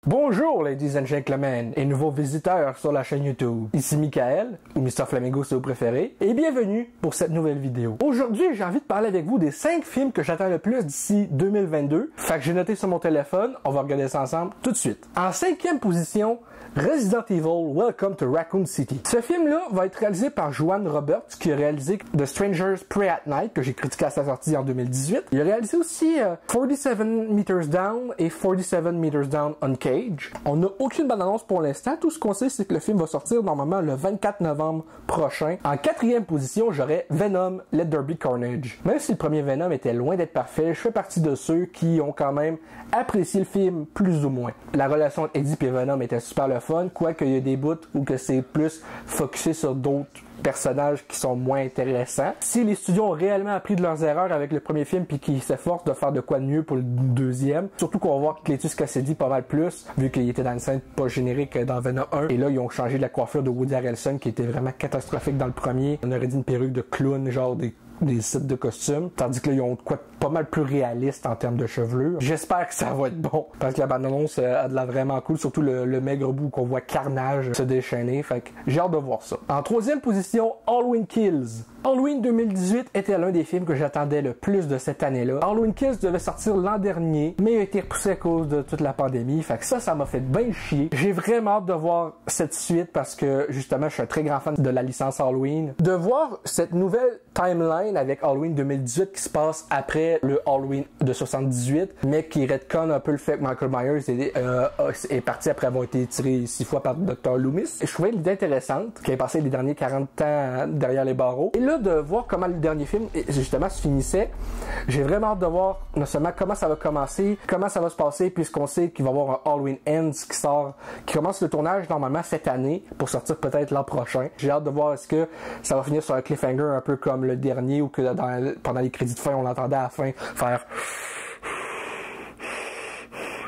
Bonjour ladies and gentlemen et nouveaux visiteurs sur la chaîne YouTube. Ici Michael, ou Mr Flamingo si vous préférez, et bienvenue pour cette nouvelle vidéo. Aujourd'hui, j'ai envie de parler avec vous des 5 films que j'attends le plus d'ici 2022. Fait que j'ai noté sur mon téléphone, on va regarder ça ensemble tout de suite. En 5e position, Resident Evil Welcome to Raccoon City. Ce film-là va être réalisé par Joan Roberts, qui a réalisé The Strangers Pray at Night, que j'ai critiqué à sa sortie en 2018. Il a réalisé aussi 47 Meters Down et 47 Meters Down on Cage. On n'a aucune bande-annonce pour l'instant. Tout ce qu'on sait, c'est que le film va sortir normalement le 24 novembre prochain. En 4e position, j'aurais Venom Let There Be Carnage. Même si le premier Venom était loin d'être parfait, je fais partie de ceux qui ont quand même apprécié le film plus ou moins. La relation entre Eddie et Venom était super le fun, quoique il y a des bouts où que c'est plus focusé sur d'autres personnages qui sont moins intéressants. Si les studios ont réellement appris de leurs erreurs avec le premier film puis qu'ils s'efforcent de faire de quoi de mieux pour le deuxième, surtout qu'on va voir Cletus Cassidy pas mal plus, vu qu'il était dans une scène pas générique dans Venom 1, et là ils ont changé la coiffure de Woody Harrelson qui était vraiment catastrophique dans le premier. On aurait dit une perruque de clown, genre des sets de costumes, tandis que là ils ont quoi pas mal plus réaliste en termes de chevelure. J'espère que ça va être bon, parce que la bande-annonce a de la vraiment cool, surtout le maigre bout qu'on voit Carnage se déchaîner, fait que j'ai hâte de voir ça. En 3e position, Halloween Kills. Halloween 2018 était l'un des films que j'attendais le plus de cette année-là. Halloween Kills devait sortir l'an dernier, mais il a été repoussé à cause de toute la pandémie, fait que ça m'a fait bien chier. J'ai vraiment hâte de voir cette suite parce que justement je suis un très grand fan de la licence Halloween. De voir cette nouvelle timeline avec Halloween 2018 qui se passe après le Halloween de 78, mais qui retconne un peu le fait que Michael Myers est parti après avoir été tiré 6 fois par Dr. Loomis. Je trouvais l'idée intéressante, qui a passé les derniers 40 ans derrière les barreaux. Et là, de voir comment le dernier film, justement, se finissait, j'ai vraiment hâte de voir, non seulement comment ça va commencer, comment ça va se passer, puisqu'on sait qu'il va y avoir un Halloween Ends qui commence le tournage normalement cette année, pour sortir peut-être l'an prochain. J'ai hâte de voir est-ce que ça va finir sur un cliffhanger un peu comme le dernier, ou que pendant les crédits de fin, on l'entendait à la fin faire...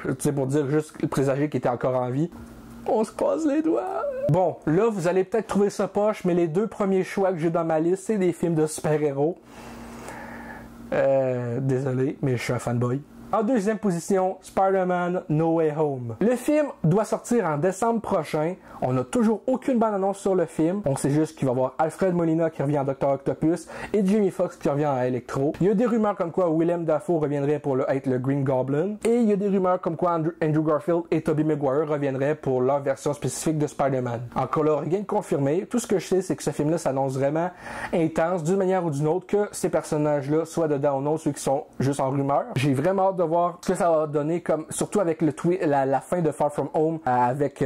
Tu sais, pour dire juste le présager qui était encore en vie. On se croise les doigts. Bon, là, vous allez peut-être trouver ça poche, mais les 2 premiers choix que j'ai dans ma liste, c'est des films de super-héros. Désolé, mais je suis un fanboy. En 2e position, Spider-Man No Way Home. Le film doit sortir en décembre prochain. On n'a toujours aucune bande-annonce sur le film. On sait juste qu'il va y avoir Alfred Molina qui revient en Dr. Octopus et Jamie Foxx qui revient en Electro. Il y a des rumeurs comme quoi Willem Dafoe reviendrait pour être le Green Goblin. Et il y a des rumeurs comme quoi Andrew Garfield et Tobey Maguire reviendraient pour leur version spécifique de Spider-Man. Encore là, rien de confirmé. Tout ce que je sais, c'est que ce film-là s'annonce vraiment intense d'une manière ou d'une autre, que ces personnages-là soient dedans ou non, ceux qui sont juste en rumeur. J'ai vraiment hâte de voir ce que ça va donner, comme surtout avec la fin de Far From Home, avec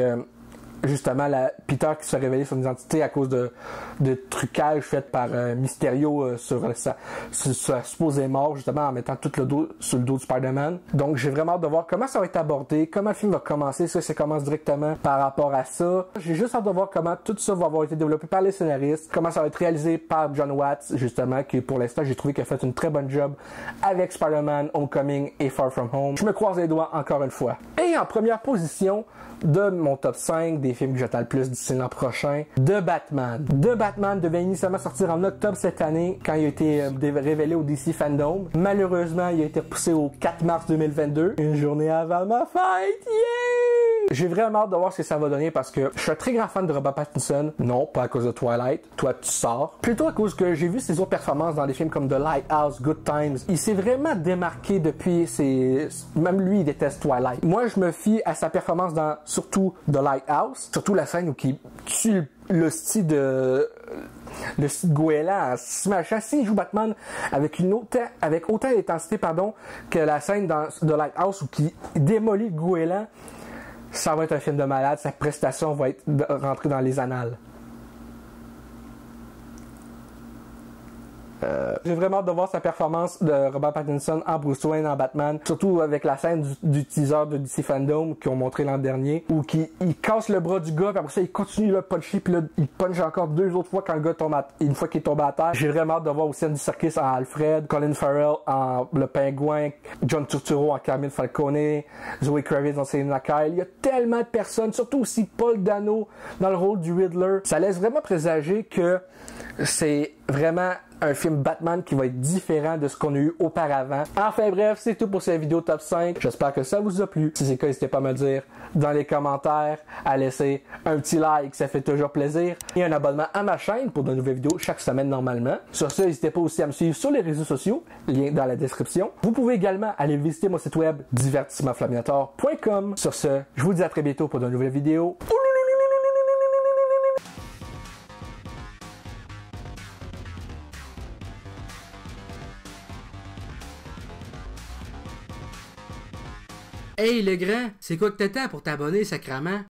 justement Peter qui se fait révéler son identité à cause de trucage fait par Mysterio sur sa supposée mort, justement en mettant tout le dos sur le dos de Spider-Man. Donc j'ai vraiment hâte de voir comment ça va être abordé, comment le film va commencer, est-ce que ça commence directement par rapport à ça. J'ai juste hâte de voir comment tout ça va avoir été développé par les scénaristes, comment ça va être réalisé par John Watts, justement, qui pour l'instant j'ai trouvé qu'il a fait une très bonne job avec Spider-Man, Homecoming et Far From Home. Je me croise les doigts encore une fois. Et en première position de mon top 5 des films que j'attends le plus d'ici l'an prochain, The Batman. The Batman devait initialement sortir en octobre cette année quand il a été révélé au DC Fandom. Malheureusement, il a été repoussé au 4 mars 2022, une journée avant ma fête. Yeah! J'ai vraiment hâte de voir ce que ça va donner parce que je suis un très grand fan de Robert Pattinson. Non, pas à cause de Twilight. Toi, tu sors. Plutôt à cause que j'ai vu ses autres performances dans des films comme The Lighthouse, Good Times. Il s'est vraiment démarqué depuis même lui, il déteste Twilight. Moi, je me fie à sa performance dans surtout The Lighthouse. Surtout la scène où il tue le style de Goéland en smashant. S'il joue Batman avec autant d'intensité, que la scène dans The Lighthouse où il démolit le Goéland, ça va être un film de malade. Sa prestation va être rentrée dans les annales. J'ai vraiment hâte de voir sa performance de Robert Pattinson en Bruce Wayne en Batman, surtout avec la scène du teaser de DC Fandom qu'ils ont montré l'an dernier, où il casse le bras du gars, puis après ça il continue le puncher, puis là il punch encore 2 autres fois quand le gars tombe une fois qu'il est tombé à terre. J'ai vraiment hâte de voir aussi Andy Serkis en Alfred, Colin Farrell en le Pingouin, John Turturro en Carmine Falcone, Zoe Kravitz en Selina Kyle. Il y a tellement de personnes, surtout aussi Paul Dano dans le rôle du Riddler. Ça laisse vraiment présager que c'est vraiment un film Batman Batman qui va être différent de ce qu'on a eu auparavant. Enfin bref, c'est tout pour cette vidéo top 5. J'espère que ça vous a plu. Si c'est le cas, n'hésitez pas à me le dire dans les commentaires, à laisser un petit like, ça fait toujours plaisir, et un abonnement à ma chaîne pour de nouvelles vidéos chaque semaine normalement. Sur ce, n'hésitez pas aussi à me suivre sur les réseaux sociaux, lien dans la description. Vous pouvez également aller visiter mon site web divertissementflamminator.com. Sur ce, je vous dis à très bientôt pour de nouvelles vidéos. Hey le grand, c'est quoi que t'attends pour t'abonner, sacrament?